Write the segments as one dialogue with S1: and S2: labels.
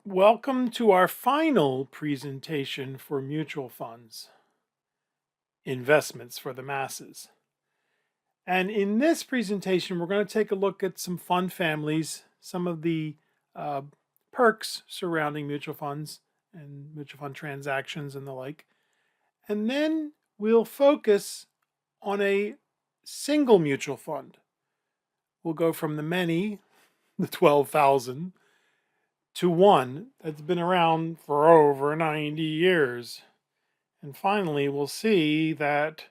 S1: Welcome to our final presentation for mutual funds, investments for the masses. And in this presentation, we're going to take a look at some fund families, some of the uh, perks surrounding mutual funds and mutual fund transactions and the like. And then we'll focus on a single mutual fund. We'll go from the many, the 12,000, to one that's been around for over 90 years. And finally, we'll see that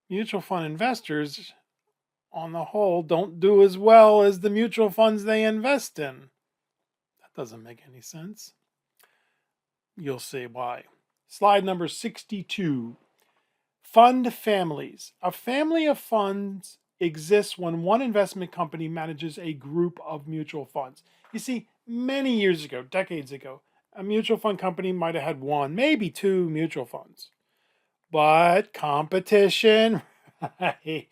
S1: mutual fund investors, on the whole, don't do as well as the mutual funds they invest in. That doesn't make any sense. You'll see why. Slide number 62. Fund families. A family of funds exists when one investment company manages a group of mutual funds. You see, many years ago, decades ago, a mutual fund company might have had one, maybe two mutual funds. But competition, right?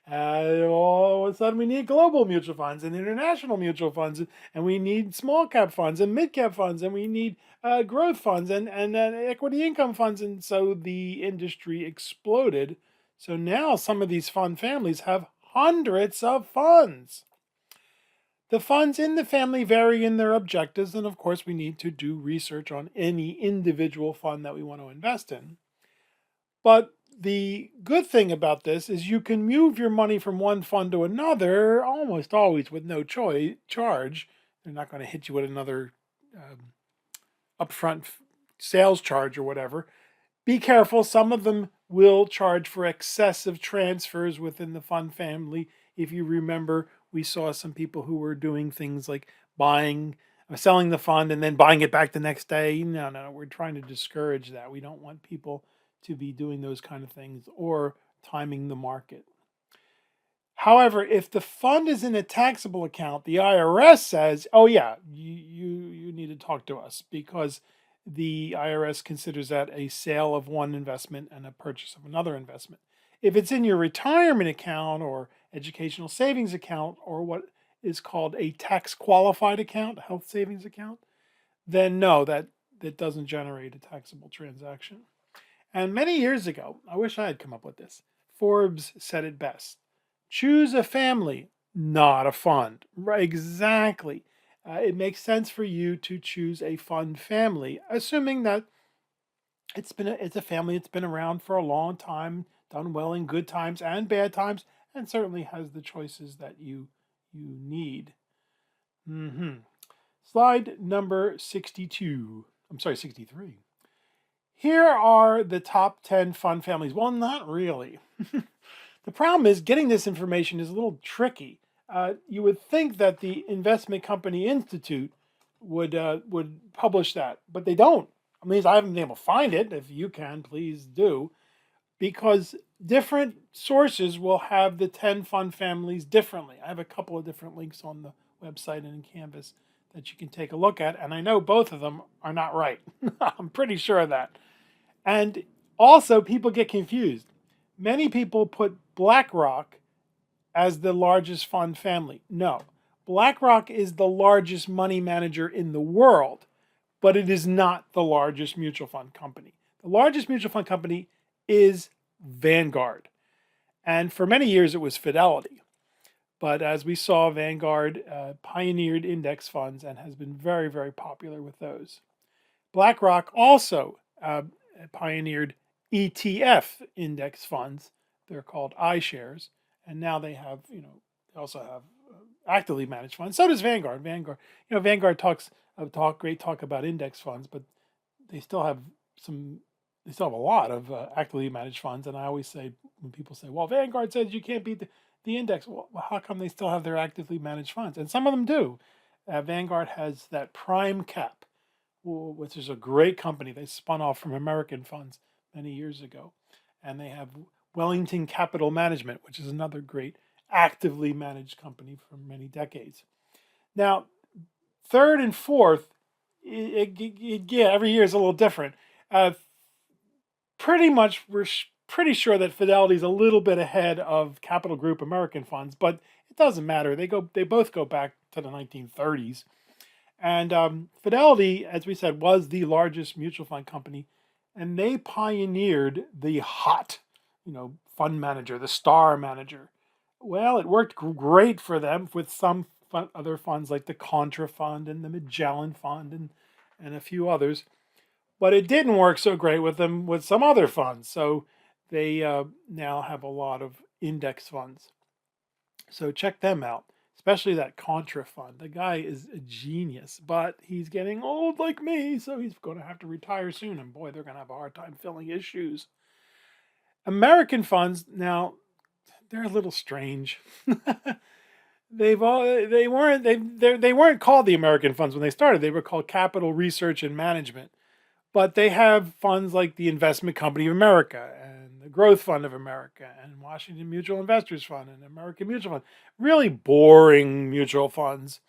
S1: All of a sudden, we need global mutual funds and international mutual funds, and we need small cap funds and mid cap funds, and we need growth funds and equity income funds. And so the industry exploded. So now some of these fund families have hundreds of funds. The funds in the family vary in their objectives, and of course, we need to do research on any individual fund that we want to invest in. But the good thing about this is you can move your money from one fund to another almost always with no charge. They're not going to hit you with another upfront sales charge or whatever. Be careful, some of them will charge for excessive transfers within the fund family. If you remember, we saw some people who were doing things like selling the fund and then buying it back the next day. No, we're trying to discourage that. We don't want people to be doing those kind of things or timing the market. However, if the fund is in a taxable account, the IRS says, oh yeah, you need to talk to us, because the IRS considers that a sale of one investment and a purchase of another investment. If it's in your retirement account or educational savings account, or what is called a tax qualified account, health savings account, then no, that doesn't generate a taxable transaction. And many years ago, I wish I had come up with this, Forbes said it best: choose a family, not a fund. Right, exactly. It makes sense for you to choose a fund family, assuming that it's a family that's been around for a long time, done well in good times and bad times, and certainly has the choices that you need. Slide number 62. I'm sorry, 63. Here are the top 10 fund families. Well, not really. The problem is getting this information is a little tricky. You would think that the Investment Company Institute would publish that, but they don't. At least I haven't been able to find it. If you can, please do, because different sources will have the 10 fund families differently. I have a couple of different links on the website and in Canvas that you can take a look at, and I know both of them are not right. I'm pretty sure of that. And also, people get confused. Many people put BlackRock as the largest fund family. No, BlackRock is the largest money manager in the world, but it is not the largest mutual fund company. The largest mutual fund company is Vanguard. And for many years, it was Fidelity. But as we saw, Vanguard pioneered index funds and has been very, very popular with those. BlackRock also pioneered ETF index funds. They're called iShares, and now they have, they also have actively managed funds. So does Vanguard. Vanguard talks great talk about index funds, but they still have a lot of actively managed funds. And I always say, when people say, "Well, Vanguard says you can't beat the index," well, how come they still have their actively managed funds? And some of them do. Vanguard has that Prime Cap, which is a great company. They spun off from American funds many years ago. And they have Wellington Capital Management, which is another great actively managed company for many decades. Now, third and fourth, every year is a little different. Pretty much, we're pretty sure that Fidelity is a little bit ahead of Capital Group American funds, but it doesn't matter. They both go back to the 1930s. And Fidelity, as we said, was the largest mutual fund company, and they pioneered the hot, fund manager, the star manager. Well, it worked great for them with some other funds like the Contra Fund and the Magellan Fund and a few others, but it didn't work so great with them with some other funds. So they now have a lot of index funds. So check them out, especially that Contra Fund. The guy is a genius, but he's getting old like me, so he's going to have to retire soon. And boy, they're going to have a hard time filling his shoes. American funds, now, they're a little strange. They weren't called the American funds when they started. They were called Capital Research and Management. But they have funds like the Investment Company of America and the Growth Fund of America and Washington Mutual Investors Fund and American Mutual Fund. Really boring mutual funds.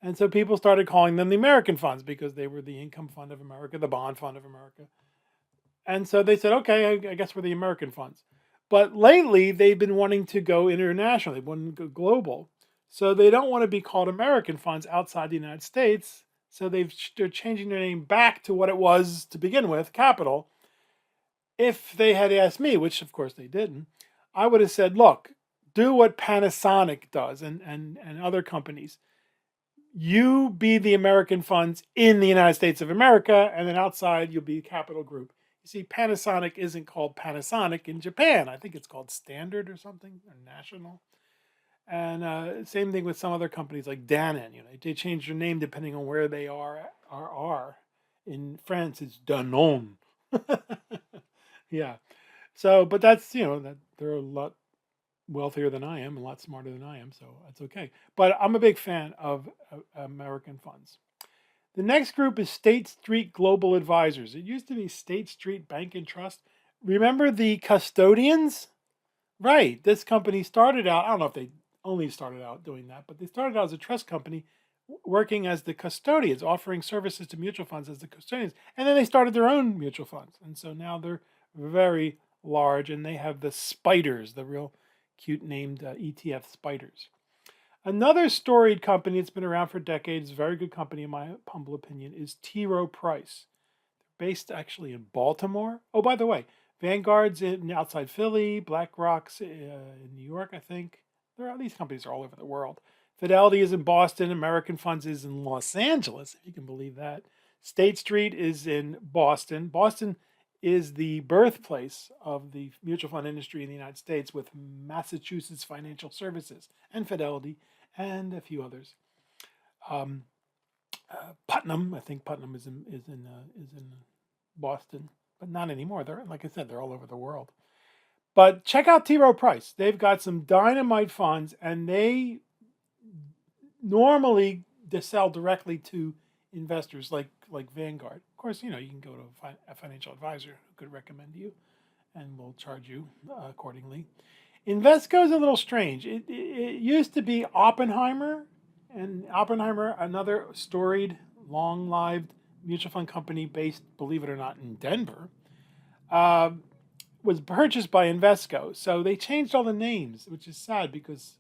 S1: And so people started calling them the American funds because they were the Income Fund of America, the Bond Fund of America. And so they said, okay, I guess we're the American funds. But lately, they've been wanting to go international. They want to go global. So they don't want to be called American funds outside the United States. So they're changing their name back to what it was to begin with, Capital. If they had asked me, which of course they didn't, I would have said, look, do what Panasonic does and other companies. You be the American funds in the United States of America, and then outside you'll be Capital Group. You see, Panasonic isn't called Panasonic in Japan. I think it's called Standard or something, or National. And same thing with some other companies like Danone. They change their name depending on where they are. In France, it's Danone. Yeah. So, but that's that they're a lot wealthier than I am, a lot smarter than I am, so that's okay. But I'm a big fan of American funds. The next group is State Street Global Advisors. It used to be State Street Bank and Trust. Remember the custodians? Right. This company started out, I don't know if they only started out doing that, but they started out as a trust company working as the custodians, offering services to mutual funds as the custodians. And then they started their own mutual funds. And so now they're very large and they have the spiders, the real cute named ETF spiders. Another storied company that's been around for decades, very good company in my humble opinion, is T. Rowe Price. They're based actually in Baltimore. Oh, by the way, Vanguard's in outside Philly, BlackRock's in New York, I think. These companies are all over the world. Fidelity is in Boston. American Funds is in Los Angeles, if you can believe that. State Street is in Boston. Boston is the birthplace of the mutual fund industry in the United States with Massachusetts Financial Services and Fidelity and a few others. Putnam, I think Putnam is in Boston, but not anymore. They're, like I said, they're all over the world. But check out T. Rowe Price. They've got some dynamite funds, and they normally sell directly to investors like Vanguard. Of course, you can go to a financial advisor who could recommend you and will charge you accordingly. Invesco is a little strange. It used to be Oppenheimer, and Oppenheimer, another storied, long-lived mutual fund company based, believe it or not, in Denver, was purchased by Invesco. So they changed all the names, which is sad because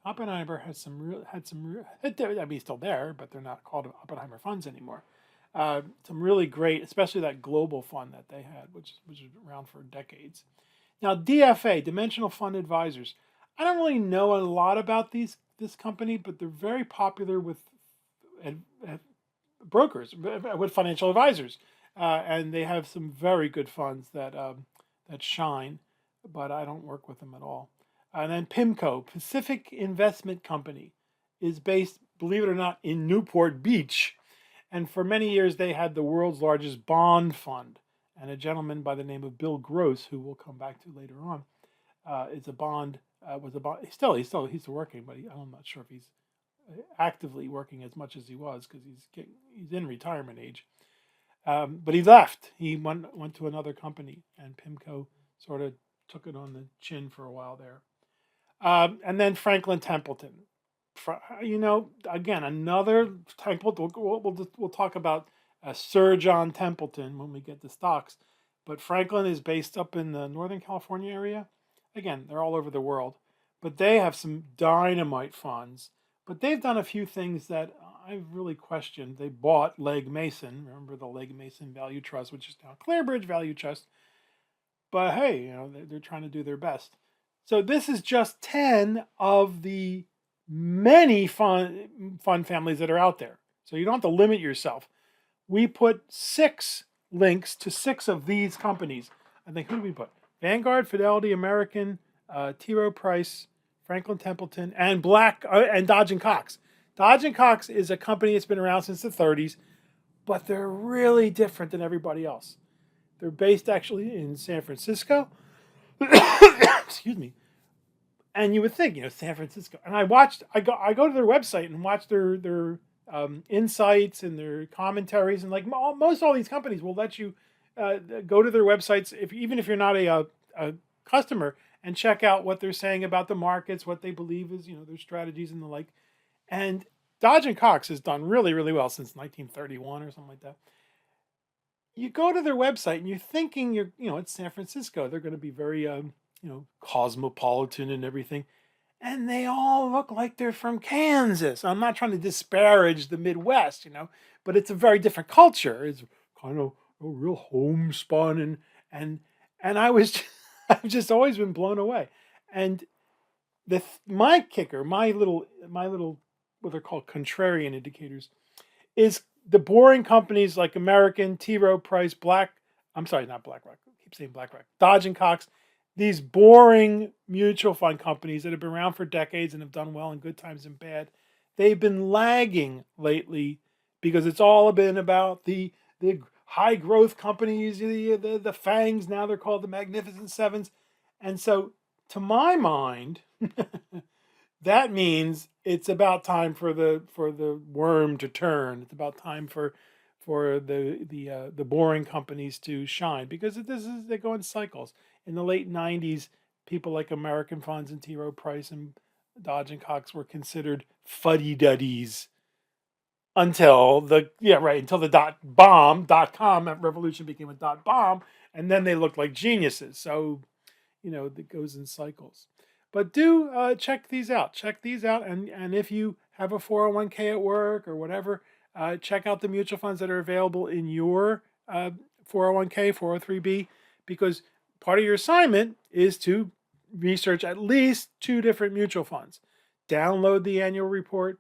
S1: Oppenheimer had some. I mean, still there, but they're not called Oppenheimer funds anymore. Some really great, especially that global fund that they had, which was around for decades. Now, DFA, Dimensional Fund Advisors. I don't really know a lot about this company, but they're very popular with brokers, with financial advisors, and they have some very good funds that shine. But I don't work with them at all. And then PIMCO, Pacific Investment Company, is based, believe it or not, in Newport Beach. And for many years, they had the world's largest bond fund. And a gentleman by the name of Bill Gross, who we'll come back to later on, was a bond. He's still working, but I'm not sure if he's actively working as much as he was because he's in retirement age. But he left. He went to another company, and PIMCO sort of took it on the chin for a while there. And then Franklin Templeton. Again, another Templeton. We'll talk about Sir John Templeton when we get to stocks. But Franklin is based up in the Northern California area. Again, they're all over the world. But they have some dynamite funds. But they've done a few things that I've really questioned. They bought Legg Mason. Remember the Legg Mason Value Trust, which is now Clearbridge Value Trust. But hey, they're trying to do their best. So this is just 10 of the many fund families that are out there. So you don't have to limit yourself. We put 6 links to 6 of these companies. I think, who did we put? Vanguard, Fidelity, American, T. Rowe Price, Franklin Templeton, and and Dodge and Cox. Dodge and Cox is a company that's been around since the 30s, but they're really different than everybody else. They're based actually in San Francisco. Excuse me. And you would think, San Francisco. And I go to their website and watch their insights and their commentaries, and like most all these companies will let you go to their websites even if you're not a customer, and check out what they're saying about the markets, what they believe is their strategies and the like. And Dodge and Cox has done really, really well since 1931 or something like that. You go to their website and you're thinking it's San Francisco. They're going to be very cosmopolitan and everything. And they all look like they're from Kansas. I'm not trying to disparage the Midwest, but it's a very different culture. It's kind of a real homespun and I've just always been blown away. And my kicker, my little what they're called contrarian indicators, is the boring companies like American, T. Rowe Price, not BlackRock. I keep saying BlackRock. Dodge and Cox. These boring mutual fund companies that have been around for decades and have done well in good times and bad, they've been lagging lately because it's all been about the high growth companies, the FANGs. Now they're called the Magnificent Sevens. And so, to my mind, that means it's about time for the worm to turn. It's about time for the boring companies to shine, because they go in cycles. In the late 90s, people like American Funds and T. Rowe Price and Dodge and Cox were considered fuddy-duddies until the .com revolution became a .bomb, and then they looked like geniuses. So, that goes in cycles. But do check these out. Check these out, and if you have a 401k at work or whatever, check out the mutual funds that are available in your 401k, 403b, because part of your assignment is to research at least 2 different mutual funds. Download the annual report.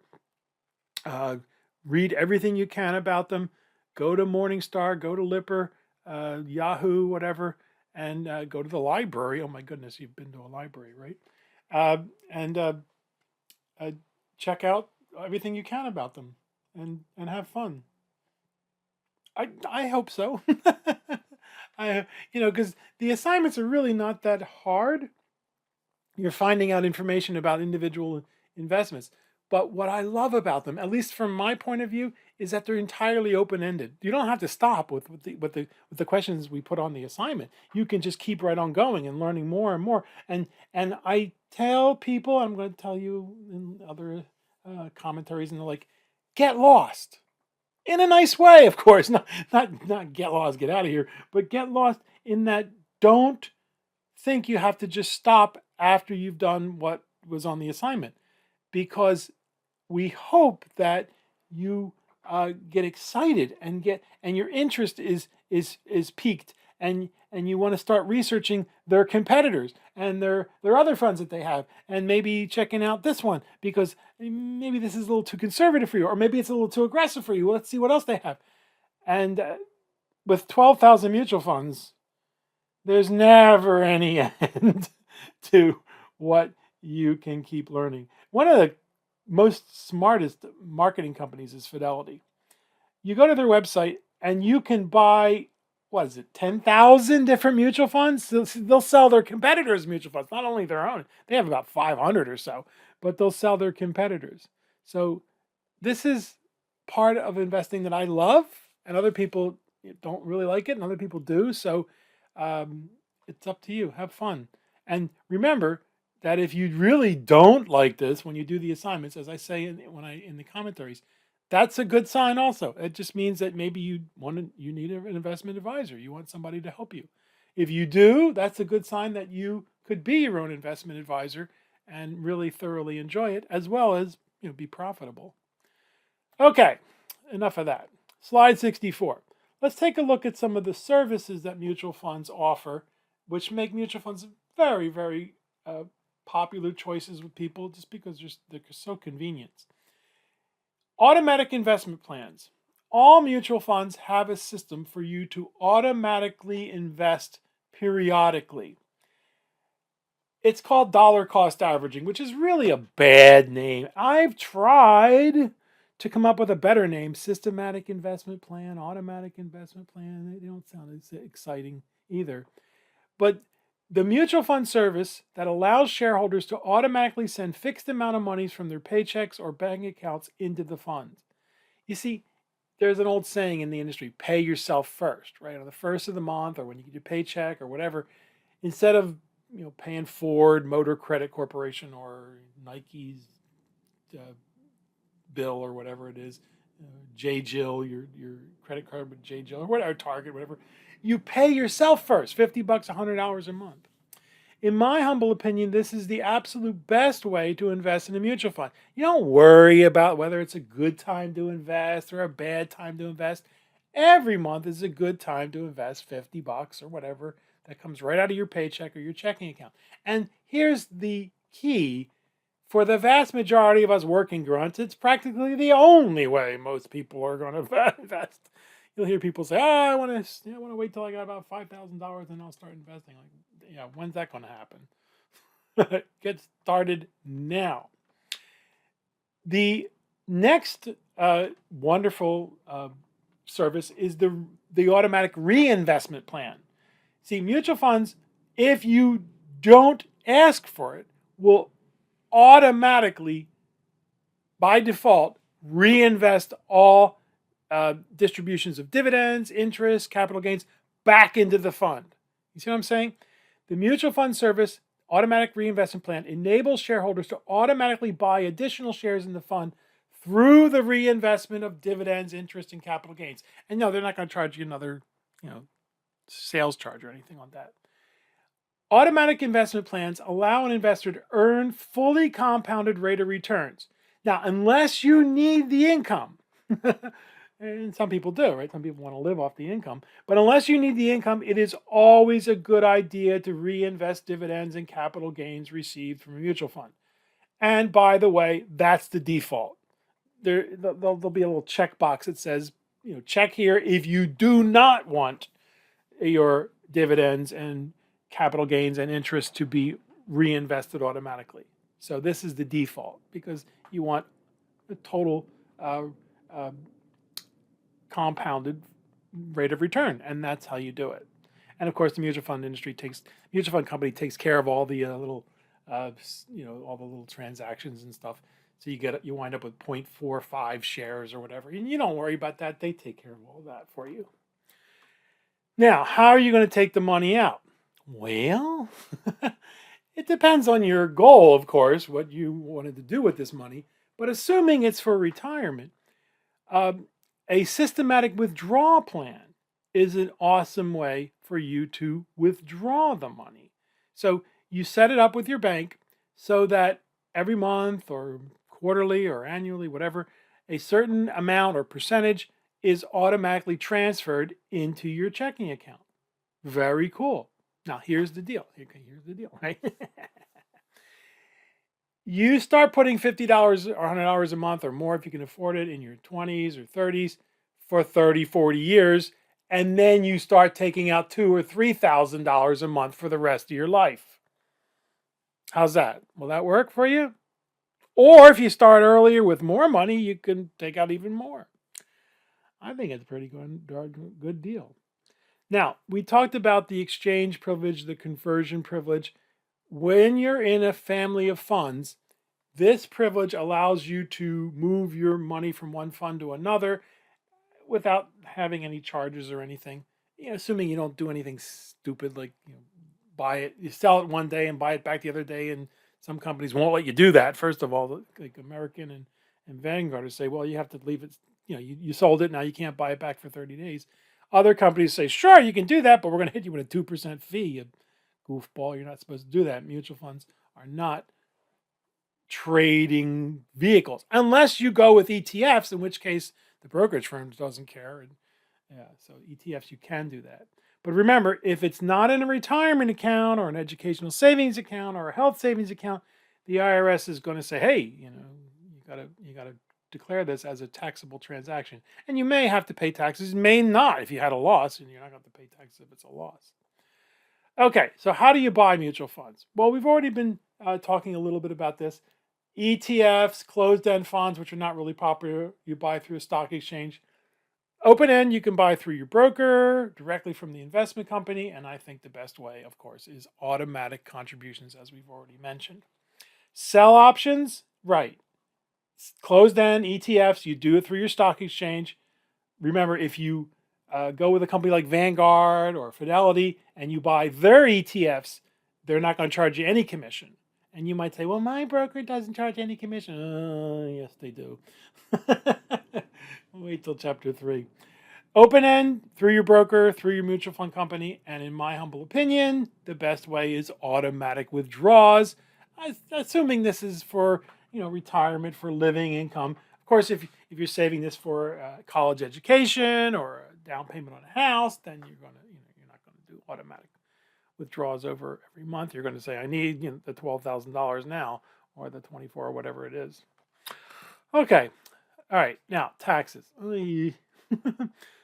S1: Read everything you can about them. Go to Morningstar, go to Lipper, Yahoo, whatever, and go to the library. Oh my goodness, you've been to a library, right? And check out everything you can about them, and have fun. I hope so. Because the assignments are really not that hard. You're finding out information about individual investments. But what I love about them, at least from my point of view, is that they're entirely open-ended. You don't have to stop with the questions we put on the assignment. You can just keep right on going and learning more and more. And I tell people, I'm going to tell you in other commentaries and the like, get lost. In a nice way, of course. Not get lost, get out of here, but get lost in that don't think you have to just stop after you've done what was on the assignment, because we hope that you get excited and your interest is piqued, and you want to start researching their competitors and their other funds that they have, and maybe checking out this one because maybe this is a little too conservative for you, or maybe it's a little too aggressive for you. Well, let's see what else they have. And with 12,000 mutual funds, there's never any end to what you can keep learning. One of the most smartest marketing companies is Fidelity. You go to their website and you can buy, 10,000 different mutual funds? They'll sell their competitors' mutual funds, not only their own. They have about 500 or so, but they'll sell their competitors. So this is part of investing that I love, and other people don't really like it, and other people do. So it's up to you. Have fun. And remember that if you really don't like this when you do the assignments, as I say in the commentaries, that's a good sign also. It just means that maybe you need an investment advisor. You want somebody to help you. If you do, that's a good sign that you could be your own investment advisor and really thoroughly enjoy it, as well as be profitable. Okay, enough of that. Slide 64. Let's take a look at some of the services that mutual funds offer, which make mutual funds very, very popular choices with people just because they're so convenient. Automatic investment plans. All mutual funds have a system for you to automatically invest periodically. It's called dollar cost averaging, which is really a bad name. I've tried to come up with a better name: systematic investment plan, automatic investment plan. They don't sound as exciting either. But the mutual fund service that allows shareholders to automatically send fixed amount of monies from their paychecks or bank accounts into the funds. You see, there's an old saying in the industry: pay yourself first, right? On the first of the month, or when you get your paycheck or whatever, instead of paying Ford Motor Credit Corporation or Nike's uh, bill or whatever it is, J Jill, your credit card with J Jill or whatever, Target, whatever. You pay yourself first, $50, $100 a month. In my humble opinion, this is the absolute best way to invest in a mutual fund. You don't worry about whether it's a good time to invest or a bad time to invest. Every month is a good time to invest $50 or whatever that comes right out of your paycheck or your checking account. And here's the key: for the vast majority of us working grunts, it's practically the only way most people are going to invest. You'll hear people say, "Oh, I want to wait till I got about $5,000 and I'll start investing." Like, yeah, when's that going to happen? Get started now. The next wonderful service is the automatic reinvestment plan. See, mutual funds, if you don't ask for it, will automatically, by default, reinvest all distributions of dividends, interest, capital gains back into the fund. You see what I'm saying? The mutual fund service automatic reinvestment plan enables shareholders to automatically buy additional shares in the fund through the reinvestment of dividends, interest, and capital gains. And no, they're not going to charge you another, sales charge or anything on that. Automatic investment plans allow an investor to earn fully compounded rate of returns. Now, unless you need the income, and some people do, right? Some people want to live off the income. But unless you need the income, it is always a good idea to reinvest dividends and capital gains received from a mutual fund. And by the way, that's the default. There'll be a little checkbox that says, check here if you do not want your dividends and capital gains and interest to be reinvested automatically. So this is the default because you want the total compounded rate of return, and that's how you do it. And of course, the mutual fund company takes care of all the all the little transactions and stuff. So you wind up with 0.45 shares or whatever, and you don't worry about that. They take care of all that for you. Now, how are you going to take the money out? Well, it depends on your goal, of course, what you wanted to do with this money. But assuming it's for retirement, a systematic withdrawal plan is an awesome way for you to withdraw the money. So you set it up with your bank so that every month or quarterly or annually, whatever, a certain amount or percentage is automatically transferred into your checking account. Very cool. Now, here's the deal. Here's the deal, right? You start putting $50 or $100 a month or more if you can afford it in your 20s or 30s for 30, 40 years, and then you start taking out $2,000 or $3,000 a month for the rest of your life. How's that? Will that work for you? Or if you start earlier with more money, you can take out even more. I think it's a pretty good deal. Now, we talked about the exchange privilege, the conversion privilege. When you're in a family of funds, this privilege allows you to move your money from one fund to another without having any charges or anything. Assuming you don't do anything stupid like buy it, you sell it one day and buy it back the other day, and some companies won't let you do that. First of all, like American and Vanguard say, well, you have to leave it. You sold it, now you can't buy it back for 30 days. Other companies say, sure, you can do that, but we're going to hit you with a 2% fee. You goofball, you're not supposed to do that. Mutual funds are not trading vehicles, unless you go with ETFs, in which case the brokerage firm doesn't care. And yeah, so ETFs, you can do that. But remember, if it's not in a retirement account or an educational savings account or a health savings account, the IRS is going to say, hey, you gotta declare this as a taxable transaction. And you may have to pay taxes, may not if you had a loss, and you're not going to pay taxes if it's a loss. Okay, so how do you buy mutual funds? Well, we've already been talking a little bit about this. ETFs, closed-end funds, which are not really popular, you buy through a stock exchange. Open-end, you can buy through your broker, directly from the investment company, and I think the best way, of course, is automatic contributions, as we've already mentioned. Sell options, right. Closed-end ETFs, you do it through your stock exchange. Remember, if you go with a company like Vanguard or Fidelity and you buy their ETFs, they're not going to charge you any commission. And you might say, well, my broker doesn't charge any commission. Yes, they do. Wait till chapter 3. Open end, through your broker, through your mutual fund company. And in my humble opinion, the best way is automatic withdrawals, assuming this is for retirement, for living income. Of course, if you're saving this for college education or a down payment on a house, then you're not going to do automatic withdrawals over every month. You're going to say, I need the $12,000 now, or the 24, or whatever it is. Okay, all right. Now taxes.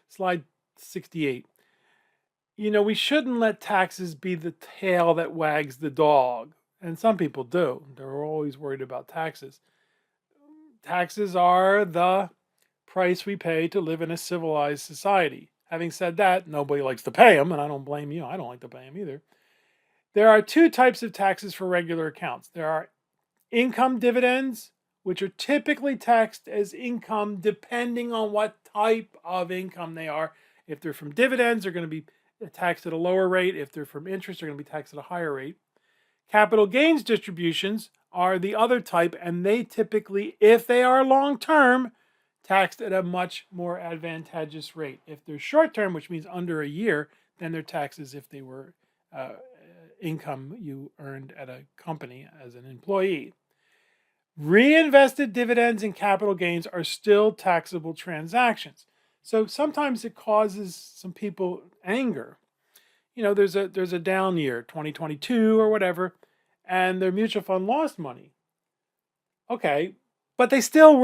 S1: Slide 68. We shouldn't let taxes be the tail that wags the dog, and some people do. They're always worried about taxes. Taxes are the price we pay to live in a civilized society. Having said that, nobody likes to pay them, and I don't blame you. I don't like to pay them either. There are two types of taxes for regular accounts. There are income dividends, which are typically taxed as income depending on what type of income they are. If they're from dividends, they're going to be taxed at a lower rate. If they're from interest, they're going to be taxed at a higher rate. Capital gains distributions are the other type, and they typically, if they are long-term, taxed at a much more advantageous rate. If they're short-term, which means under a year, then they're taxed as if they were income you earned at a company as an employee. Reinvested dividends and capital gains are still taxable transactions. So sometimes it causes some people anger. There's a down year, 2022 or whatever, and their mutual fund lost money. Okay, but they still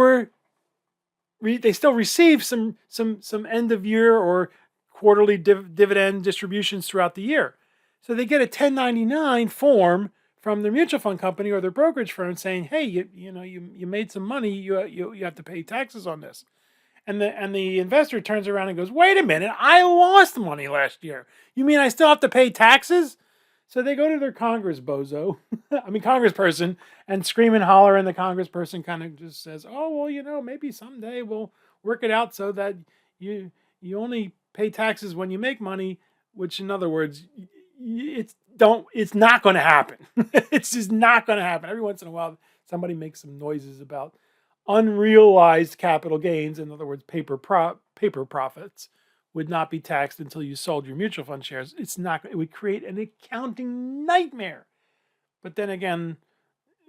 S1: received some end of year or quarterly dividend distributions throughout the year. So they get a 1099 form from their mutual fund company or their brokerage firm saying, hey, you made some money, you have to pay taxes on this. And the investor turns around and goes, wait a minute, I lost money last year. You mean I still have to pay taxes? So they go to their congressperson and scream and holler, and the congressperson kind of just says, oh, well, maybe someday we'll work it out so that you only pay taxes when you make money, which in other words, it's not going to happen. It's just not going to happen. Every once in a while, somebody makes some noises about unrealized capital gains. In other words, paper profits would not be taxed until you sold your mutual fund shares. It would create an accounting nightmare. But then again,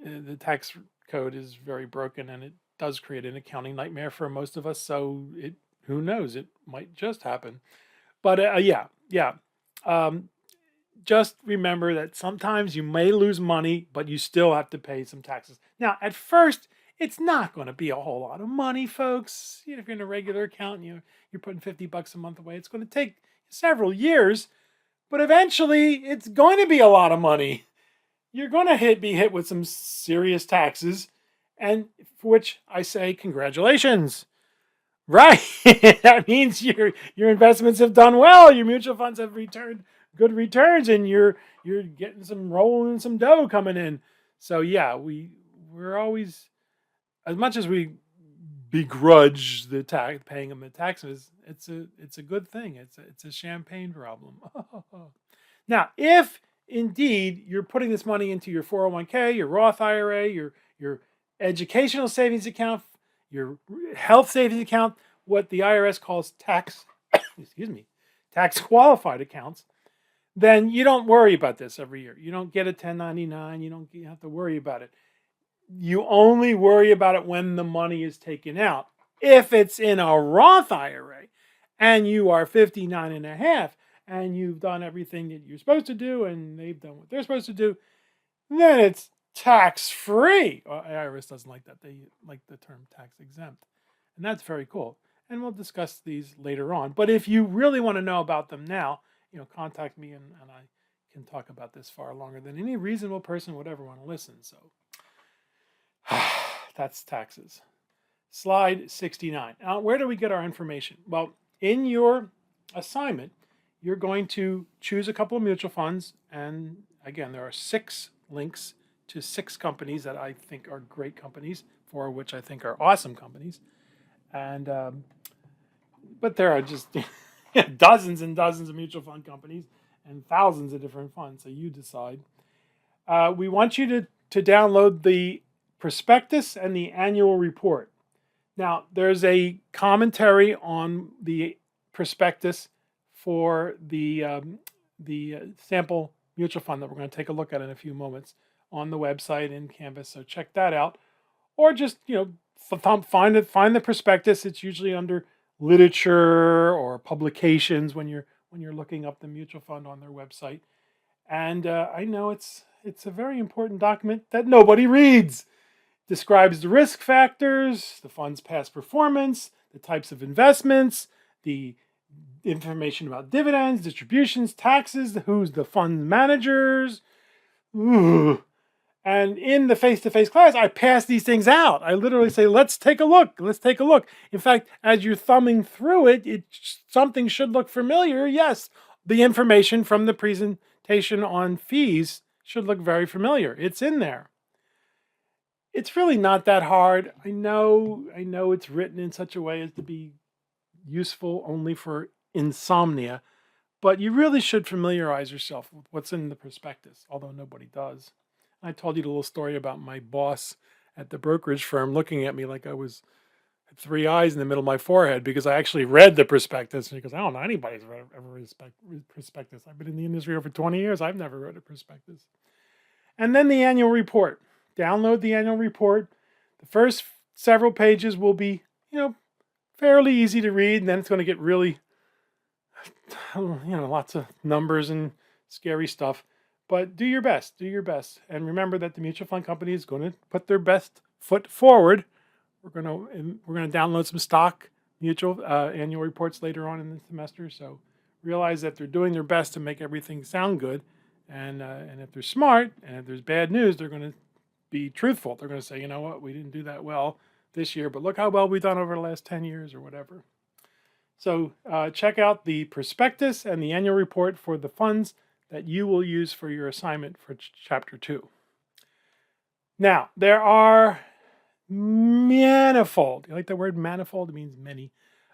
S1: the tax code is very broken, and it does create an accounting nightmare for most of us. So who knows? It might just happen. But just remember that sometimes you may lose money, but you still have to pay some taxes. Now, at first, it's not going to be a whole lot of money, folks. If you're in a regular account and you're putting $50 a month away, it's going to take several years, but eventually it's going to be a lot of money. You're going to be hit with some serious taxes, and for which I say congratulations. Right. That means your investments have done well. Your mutual funds have returned good returns, and you're getting rolling some dough coming in. So yeah, we're always, as much as we begrudge the paying them the taxes, it's a good thing. It's a champagne problem. Now, if indeed you're putting this money into your 401k, your Roth IRA, your educational savings account, your health savings account, what the IRS calls tax qualified accounts, then you don't worry about this every year. You don't get a 1099. You don't have to worry about it. You only worry about it when the money is taken out. If it's in a Roth IRA and you are 59 and a half and you've done everything that you're supposed to do and they've done what they're supposed to do, then it's tax free. Well, IRS doesn't like that. They like the term tax exempt. And that's very cool. And we'll discuss these later on. But if you really want to know about them now, contact me and I can talk about this far longer than any reasonable person would ever want to listen. So that's taxes. Slide 69. Now, where do we get our information? Well, in your assignment, you're going to choose a couple of mutual funds. And again, there are 6 links to 6 companies that I think are great companies, 4 of which I think are awesome companies. And but there are just dozens and dozens of mutual fund companies and thousands of different funds. So you decide. We want you to download the prospectus and the annual report. Now, there's a commentary on the prospectus for the sample mutual fund that we're going to take a look at in a few moments on the website in Canvas. So check that out, or just find the prospectus. It's usually under literature or publications when you're looking up the mutual fund on their website. And I know it's a very important document that nobody reads. Describes the risk factors, the fund's past performance, the types of investments, the information about dividends, distributions, taxes, who's the fund managers. Ooh. And in the face-to-face class, I pass these things out. I literally say, let's take a look. Let's take a look. In fact, as you're thumbing through it, something should look familiar. Yes, the information from the presentation on fees should look very familiar. It's in there. It's really not that hard. I know it's written in such a way as to be useful only for insomnia, but you really should familiarize yourself with what's in the prospectus, although nobody does. I told you the little story about my boss at the brokerage firm looking at me like I was had 3 eyes in the middle of my forehead because I actually read the prospectus. And he goes, I don't know anybody's ever read prospectus. I've been in the industry over 20 years. I've never read a prospectus. And then the annual report. Download the annual report. The first several pages will be, fairly easy to read, and then it's going to get really, lots of numbers and scary stuff. But do your best. Do your best. And remember that the mutual fund company is going to put their best foot forward. We're going to download some stock mutual annual reports later on in the semester. So realize that they're doing their best to make everything sound good. And if they're smart and if there's bad news, they're going to be truthful. They're going to say, you know what, we didn't do that well this year, but look how well we've done over the last 10 years or whatever. So check out the prospectus and the annual report for the funds that you will use for your assignment for Chapter 2. Now, there are manifold, you like the word manifold? It means many.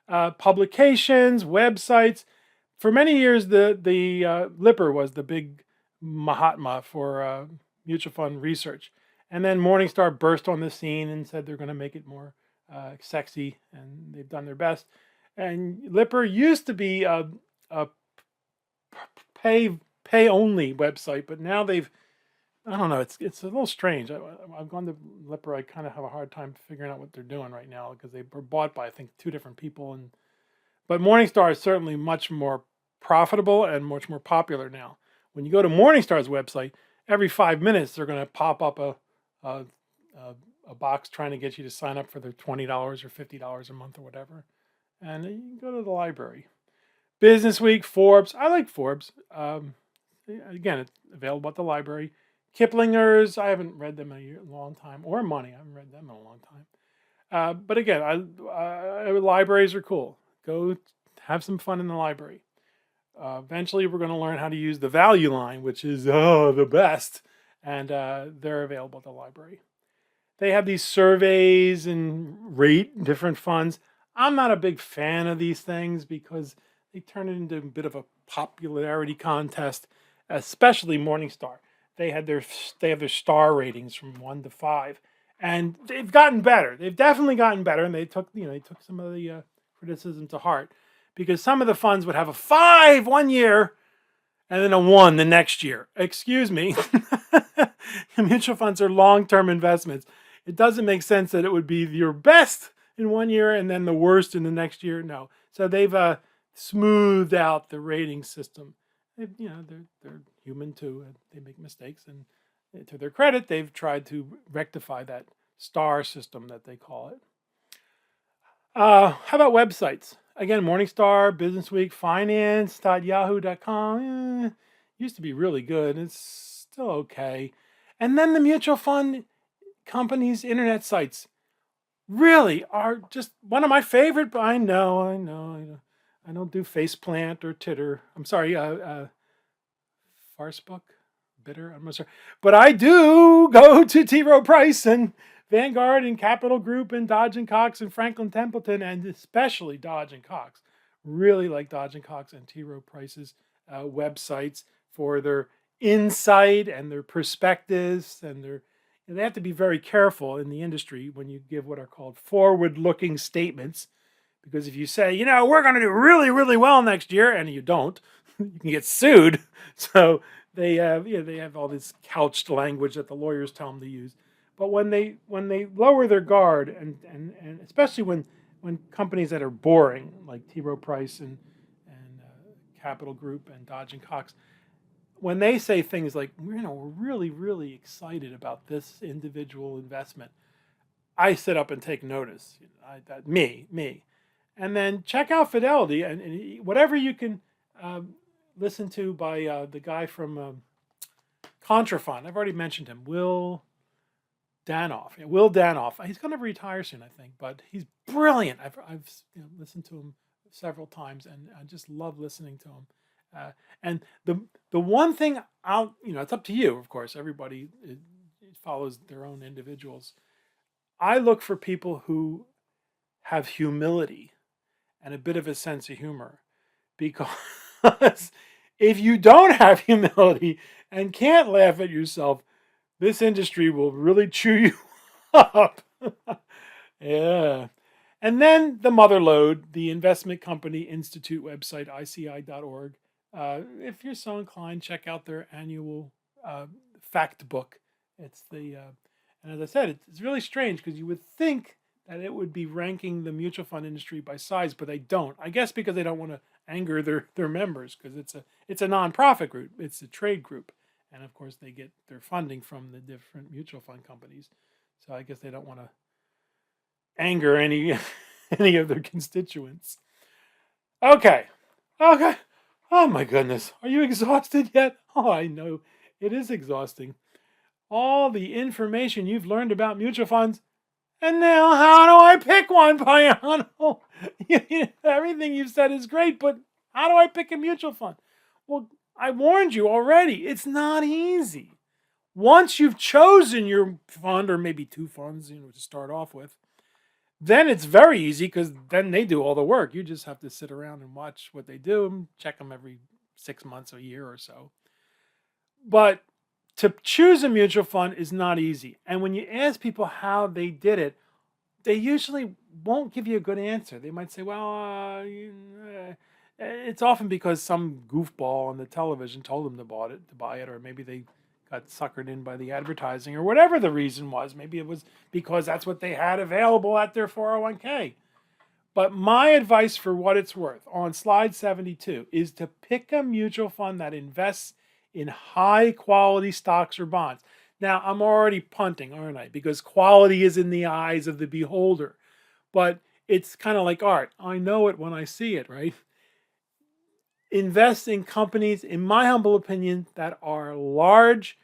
S1: Publications, websites. For many years, the Lipper was the big Mahatma for mutual fund research. And then Morningstar burst on the scene and said they're going to make it more sexy, and they've done their best. And Lipper used to be a pay-only website, but now I don't know, it's a little strange. I've gone to Lipper. I kind of have a hard time figuring out what they're doing right now because they were bought by, I think, 2 different people. But Morningstar is certainly much more profitable and much more popular now. When you go to Morningstar's website, every 5 minutes they're going to pop up a box trying to get you to sign up for their $20 or $50 a month or whatever. And you can go to the library. Business Week, Forbes. I like Forbes. Again, it's available at the library. Kiplinger's, I haven't read them in a long time. Or Money, I haven't read them in a long time. But again, libraries are cool. Go have some fun in the library. Eventually, we're going to learn how to use the value line, which is the best. And they're available at the library. They have these surveys and rate different funds. I'm not a big fan of these things because they turn it into a bit of a popularity contest, especially Morningstar. They have their star ratings from 1 to 5, and they've gotten better. They've definitely gotten better, and they took some of the criticism to heart because some of the funds would have a 5 one year and then a 1 the next year. Excuse me. Mutual funds are long-term investments. It doesn't make sense that it would be your best in one year and then the worst in the next year. No. So they've smoothed out the rating system. They're human too. And they make mistakes, and to their credit, they've tried to rectify that star system that they call it. How about websites? Again, Morningstar, Businessweek, Finance.yahoo.com. Used to be really good. It's still okay. And then the mutual fund companies' internet sites really are just one of my favorite. I know. I don't do Faceplant or Titter. I'm sorry, Farcebook, Bitter. I'm not sure, but I do go to T. Rowe Price and Vanguard and Capital Group and Dodge and Cox and Franklin Templeton, and especially Dodge and Cox. Really like Dodge and Cox and T. Rowe Price's websites for their insight and their perspectives, and they have to be very careful in the industry when you give what are called forward-looking statements, because if you say, we're going to do really, really well next year, and you don't, you can get sued. So they have all this couched language that the lawyers tell them to use. But when they lower their guard, and especially when companies that are boring like T. Rowe Price and Capital Group and Dodge and Cox, when they say things like, we're really, really excited about this individual investment, I sit up and take notice. Me. And then check out Fidelity and whatever you can listen to by the guy from Contrafund. I've already mentioned him, Will Danoff. Will Danoff. He's going to retire soon, I think, but he's brilliant. I've listened to him several times, and I just love listening to him. And the one thing it's up to you, of course. Everybody follows their own individuals. I look for people who have humility and a bit of a sense of humor, because if you don't have humility and can't laugh at yourself, this industry will really chew you up. Yeah. And then the mother lode, the Investment Company Institute website, ICI.org. If you're so inclined, check out their annual fact book. It's and as I said, it's really strange because you would think that it would be ranking the mutual fund industry by size, but they don't. I guess because they don't want to anger their members, because it's a nonprofit group, it's a trade group, and of course they get their funding from the different mutual fund companies. So I guess they don't want to anger any of their constituents. Okay. Oh my goodness, are you exhausted yet? Oh, I know it is exhausting. All the information you've learned about mutual funds. And now, how do I pick one, Payano? Everything you've said is great, but how do I pick a mutual fund? Well, I warned you already. It's not easy. Once you've chosen your fund, or maybe two funds, to start off with, then it's very easy, because then they do all the work. You just have to sit around and watch what they do and check them every 6 months, a year or so. But to choose a mutual fund is not easy. And when you ask people how they did it, they usually won't give you a good answer. They might say, well, it's often because some goofball on the television told them to buy it, or maybe they got suckered in by the advertising, or whatever the reason was. Maybe it was because that's what they had available at their 401k. But my advice, for what it's worth, on slide 72, is to pick a mutual fund that invests in high quality stocks or bonds. Now, I'm already punting, aren't I? Because quality is in the eyes of the beholder. But it's kind of like art. I know it when I see it, right? Invest in companies, in my humble opinion, that are large,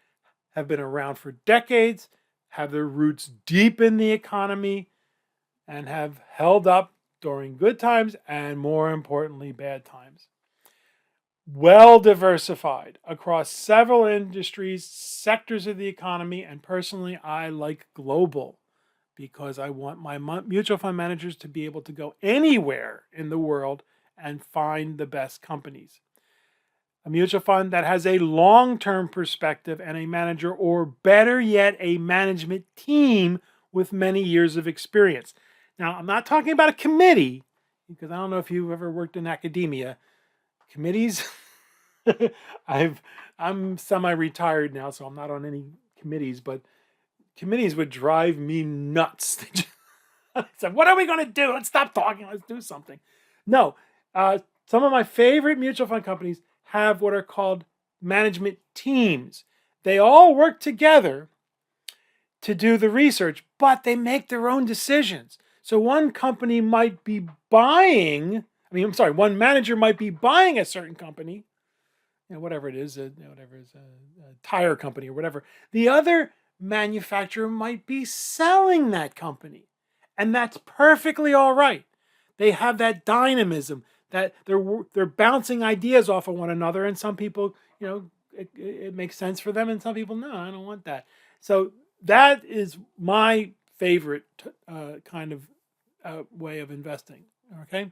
S1: have been around for decades, have their roots deep in the economy, and have held up during good times and, more importantly, bad times. Well diversified across several industries, sectors of the economy, and personally, I like global, because I want my mutual fund managers to be able to go anywhere in the world and find the best companies. A mutual fund that has a long-term perspective and a manager, or better yet, a management team with many years of experience. Now, I'm not talking about a committee, because I don't know if you've ever worked in academia. Committees, I'm semi-retired now, so I'm not on any committees, but committees would drive me nuts. I said, what are we going to do? Let's stop talking. Let's do something. No, some of my favorite mutual fund companies have what are called management teams. They all work together to do the research, but they make their own decisions. So one company might be buying, one manager might be buying a certain company, whatever it is, a tire company or whatever. The other manufacturer might be selling that company. And that's perfectly all right. They have that dynamism, that they're bouncing ideas off of one another, and some people, it makes sense for them, and some people, no, I don't want that. So that is my favorite kind of way of investing. Okay,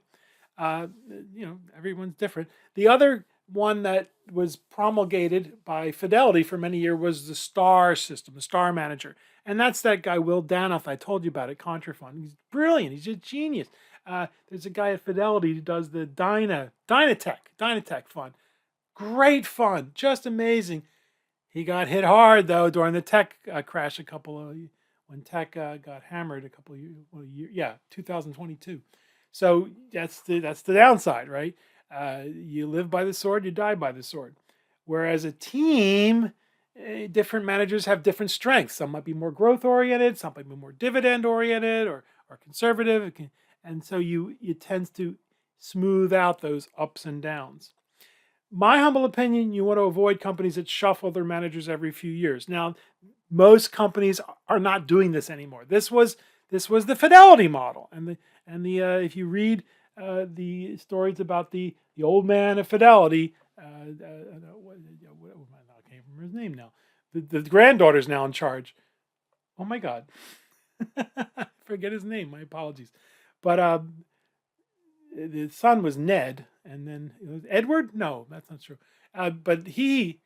S1: everyone's different. The other one that was promulgated by Fidelity for many years was the STAR system, the STAR manager. And that's that guy, Will Danoff, I told you about at Contrafund. He's brilliant. He's a genius. There's a guy at Fidelity who does the Dynatech fund. Great fund, just amazing. He got hit hard, though, during the tech crash when tech got hammered a couple of years, 2022. So that's the downside, right? You live by the sword, you die by the sword. Whereas a team, different managers have different strengths. Some might be more growth oriented, some might be more dividend oriented or conservative. And so it tends to smooth out those ups and downs. My humble opinion, you want to avoid companies that shuffle their managers every few years. Now, most companies are not doing this anymore. This was the Fidelity model, and if you read the stories about the old man of Fidelity, I can't remember his name now. The granddaughter's now in charge. Oh my God, forget his name. My apologies, but the son was Ned, and then it was Edward. No, that's not true. But he